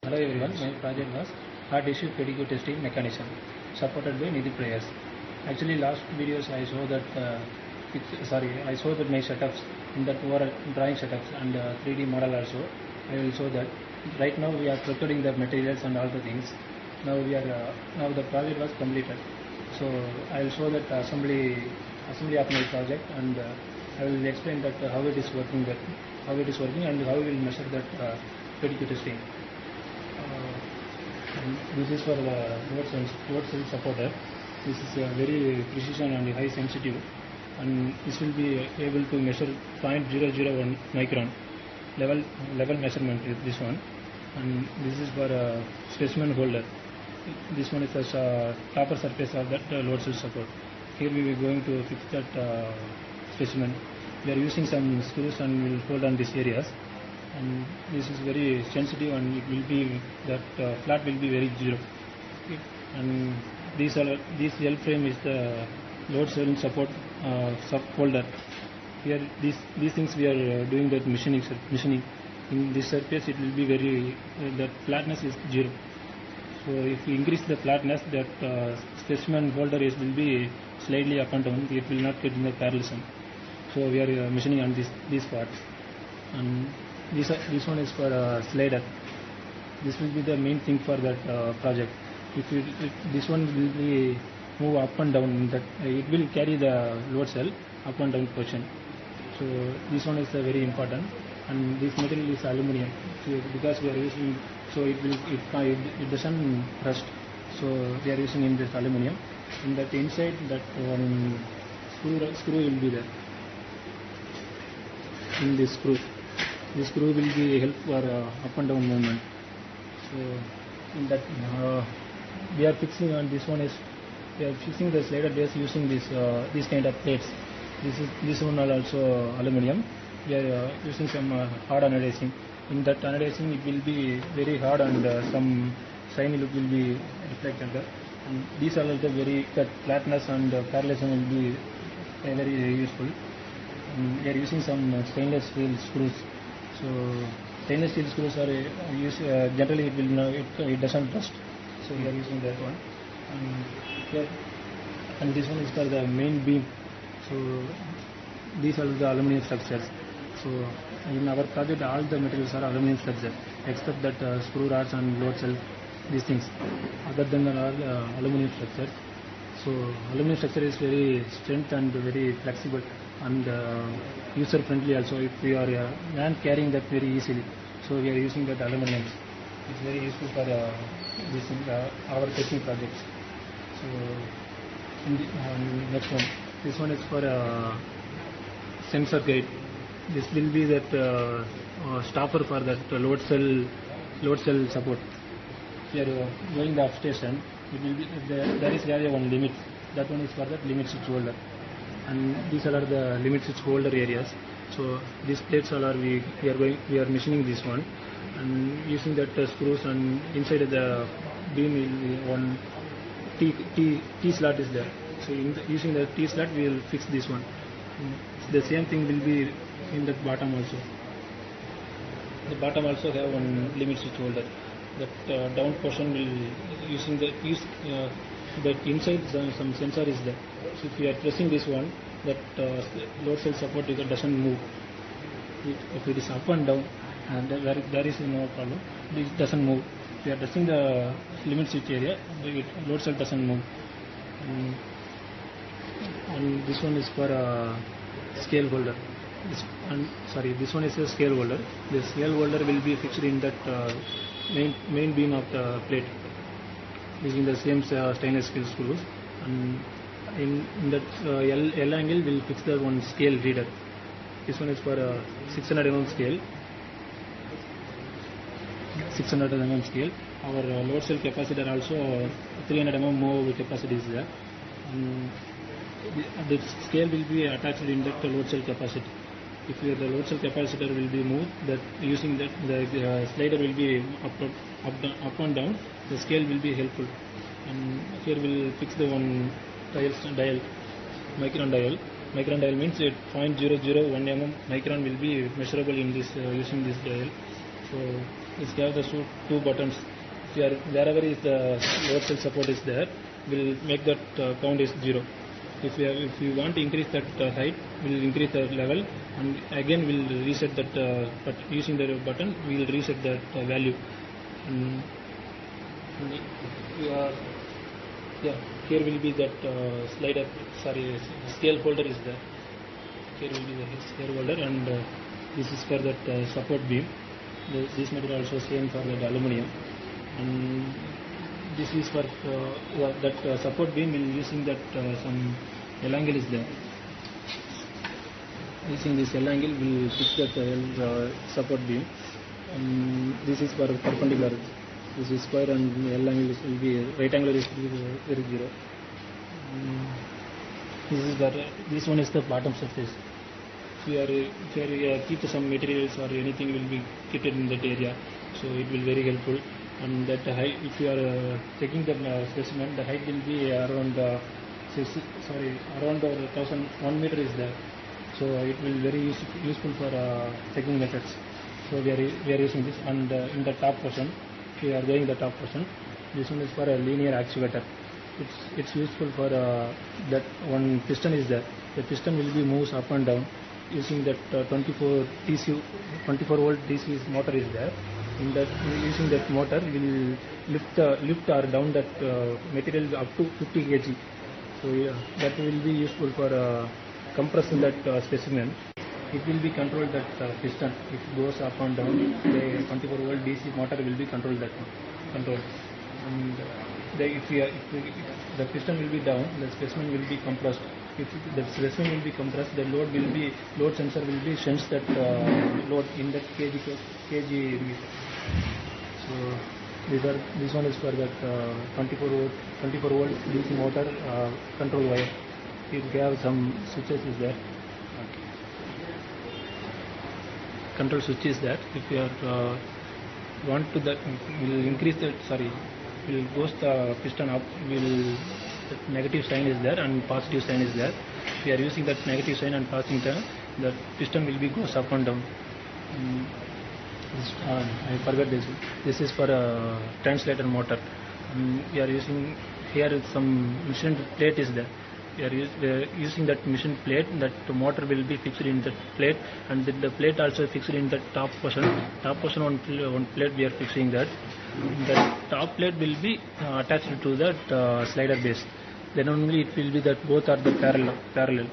Hello everyone, my project was hard issue pedicure testing mechanism supported by Nidhi Prayas. Actually, last videos I saw that I saw that my setups in that overall drawing setups and 3D model also. I will show that. Right now we are procuring the materials and all the things. Now now the project was completed. So I will show that assembly of my project, and I will explain that how it is working, and how we will measure that pedicure testing. This is for the load cell supporter. This is very precision and high sensitive, and this will be able to measure 0.001 micron level measurement with this one. And this is for a specimen holder. This one is the topper surface of that load cell support. Here we are going to fix that specimen. We are using some screws and will hold on these areas. And this is very sensitive, and it will be that flat will be very zero. And this L frame is the load cell support sub holder. Here these things we are doing that machining. In this surface it will be very that flatness is zero. So if we increase the flatness, that specimen holder will be slightly up and down. It will not get in the parallelism. So we are machining on these parts. And this one is for a slider. This will be the main thing for that project. If this one will be move up and down, that it will carry the load cell up and down position. So this one is very important, and this material is aluminum. So because we are using, so it doesn't rust. So we are using in this aluminum. In that inside, that one screw will be there. In this screw. This screw will be help for up and down movement. So in that we are fixing on this one is we are fixing the slider base using these kind of plates. This one are also aluminum. We are using some hard anodizing. In that anodizing it will be very hard, and some shiny look will be reflected there. And these are also very flatness and parallelism will be very useful. And we are using some stainless steel screws. So stainless steel screws are used generally it doesn't rust. So we are using that one. And this one is for the main beam. So these are the aluminum structures. So in our project all the materials are aluminum structure except that screw rods and load cell, these things. Other than that are aluminum structures. So aluminum structure is very strength and very flexible and user friendly also. If we are man carrying that very easily, so we are using that aluminum. It's very useful for our testing projects. So in the next one, this one is for sensor guide. This will be that stopper for that load cell support. We are going the upstation. It will be there is one limit. That one is for that limit switch holder. And these are the limit switch holder areas. So these plates we are machining this one, and using that screws, and inside of the beam will be one T slot is there. So using the T slot we will fix this one. The same thing will be in the bottom also. The bottom also have one limit switch holder. That down portion will using that inside some sensor is there. So if we are pressing this one, that load cell support doesn't move. If it is up and down, and there is no problem. This doesn't move. If we are pressing the limit switch area, the load cell doesn't move. And this one is for a scale holder. This one is a scale holder. The scale holder will be fixed in that main beam of the plate using the same stainless steel screws. And in that L angle will fix the one scale reader. This one is for a 600 mm scale. 600 mm scale. Our load cell capacitor also 300 mm movable capacity is there. The scale will be attached in that load cell capacitor. If the load cell capacitor will be moved, that using that the slider will be up and down, the scale will be helpful. And here we will fix the one dial, micron dial. Micron dial means 0.001 mm micron will be measurable in this using this dial. So If you have the two buttons, if you are, wherever is the load cell support is there, will make that count is 0. If you want to increase that height, we'll increase the level, and again we'll reset that. But using the button, we will reset that value. And you are, yeah, here will be that slider. Sorry, scale holder is there. Here will be the scale holder, and this is for that support beam. This material also same for the aluminium, and this is for that support beam. Will using that some L angle is there. Using this L angle, will fix that support beam. This is for perpendicular. This is square, and L angle will be rectangular is very 0. This one is the bottom surface. If you are keep some materials or anything will be kept in that area, so it will very helpful. And that height, if you are taking the specimen, the height will be around around 1 meter is there. So it will very useful for checking methods. So we are using this, and in the top portion, we are going the top portion. This one is for a linear actuator. It's useful for that one piston is there. The piston will be moves up and down using that 24 volt DC motor is there. In that, using that motor will lift or down that material up to 50 kg. So yeah, that will be useful for compressing that specimen. It will be controlled that piston. If it goes up and down, the 24 volt DC motor will be controlled that one. And if the piston will be down, the specimen will be compressed. If the specimen will be compressed, the load sensor will be sense that load in that kg. So this one is for that 24 volt DC motor control wire. It have some switches is there. Control switch is that. If you are want to that, will increase that. Will goes the piston up. The negative sign is there and positive sign is there. If you are using that negative sign and passing the piston will be goes up and down. I forgot this. This is for a translator motor. We are using here some machined plate is there. We are using that machined plate. That motor will be fixed in that plate, and the plate also fixed in the top portion. Top portion one plate we are fixing that. The top plate will be attached to that slider base. Then only it will be that both are the parallel.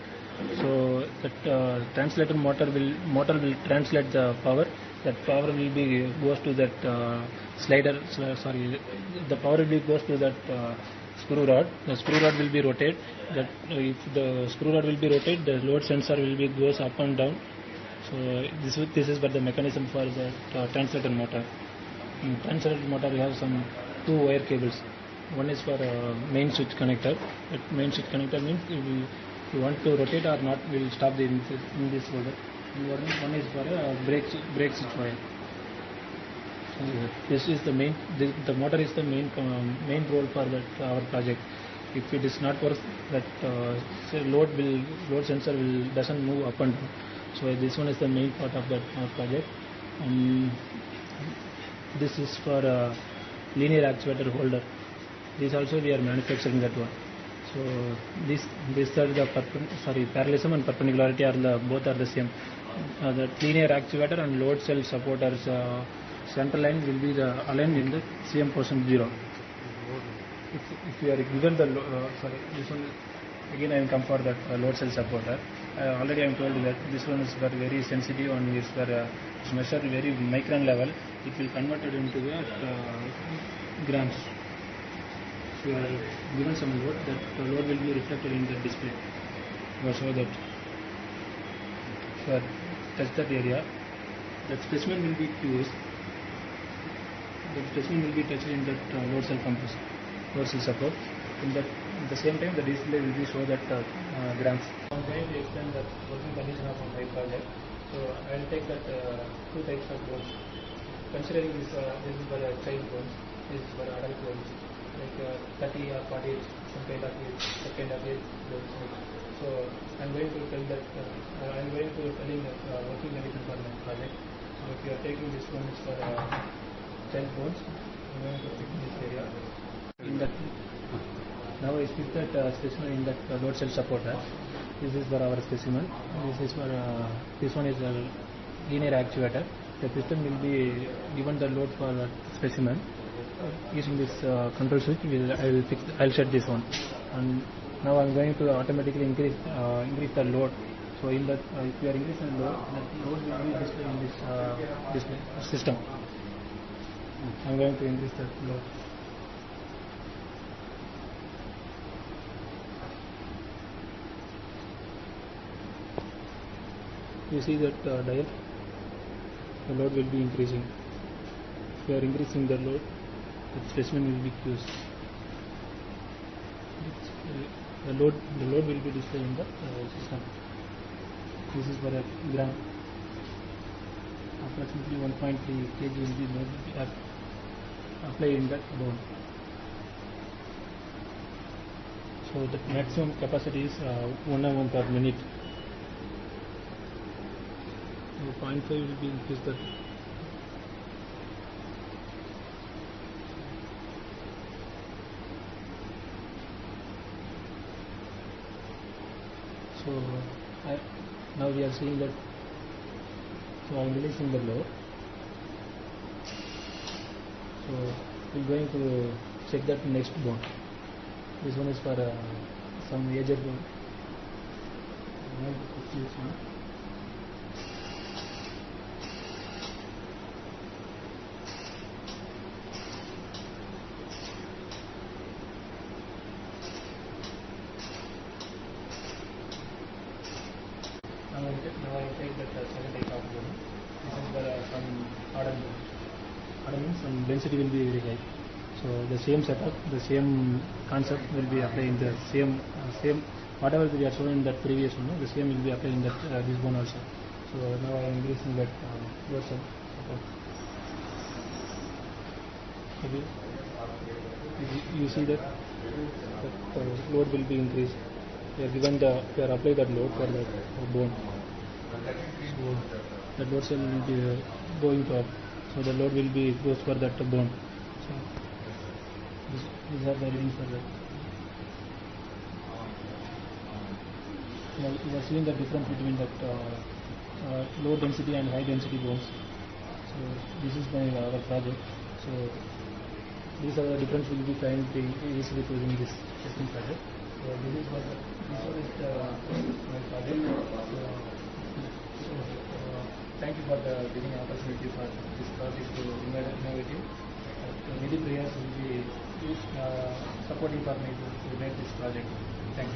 So that translator motor will translate the power. That power will be goes to that slider. The power will be goes to that screw rod. The screw rod will be rotate. That if the screw rod will be rotate, the load sensor will be goes up and down. So this is for the mechanism for the translator motor. In translator motor, we have some 2 wire cables. One is for main switch connector. That main switch connector means if you want to rotate or not, will stop in this holder. And one is for a brake switch wire. This is the main. The motor is the main role for that our project. If it is not work, that load sensor doesn't move up and down. So this one is the main part of that project. And this is for a linear actuator holder. This also we are manufacturing that one. So these are the parallelism and perpendicularity are both are the same. The linear actuator and load cell supporters center line will be aligned in the same portion 0. If you are given the this one again I am come for that load cell supporter. Already I am told that this one is very sensitive and is for measured very micron level. It will convert it into the grams. If you are given some load, that load will be reflected in the display. So that for touch that area, that specimen will be fused. The specimen will be touched in that load cell compressor, load cell support. At the same time, the display will be show that grams. I am going to explain the working condition of my project. So I will take that 2 types of bones. Considering this is for child bones, this is for adult bones, like 30 or 40, some kind of age, that kind of age bones. So I am going to tell that I am going to telling that working condition for my project. So if you are taking this one is for child bones. I'm going to fit this area. In that, now I fit that specimen in that load cell supporter. This is for our specimen. This is for this one is a linear actuator. The piston will be given the load for the specimen. Using this control switch, I'll set this one, and now I'm going to automatically increase the load. So in that, if you are increasing the load, that load will be displayed in this display system. I'm going to increase the load. You see that dial, the load will be increasing. If you are increasing the load, the specimen will be fused. The load will be displayed in the system. This is for a gram. Approximately 1.3 kg will be load applied in that bone. So the maximum capacity is 1 mm per minute. So 0.5 will be increased. So now we are seeing that. So I am releasing the load. So we are going to check that next bone. This one is for some aged bone. I am going to put this one. Now I take that second type of bone. This is for some hardened bone. Hardened means some density will be very high. So the same setup, the same concept will be applied in the same whatever we are showing in that previous one. The same will be applied in that this bone also. So now I am increasing that load cell support. You see that load will be increased. We are applying that load for that bone. So the load cell will be going up. So the load will be goes for that bone. So these are the readings for that. Now you are seeing the difference between that low density and high density bones. So this is our project. So these are the difference will be found easily using this testing project. So this is my project. Thank you for giving an opportunity for this project to innovative. Many prayers will be supporting for me to make this project. Thank you.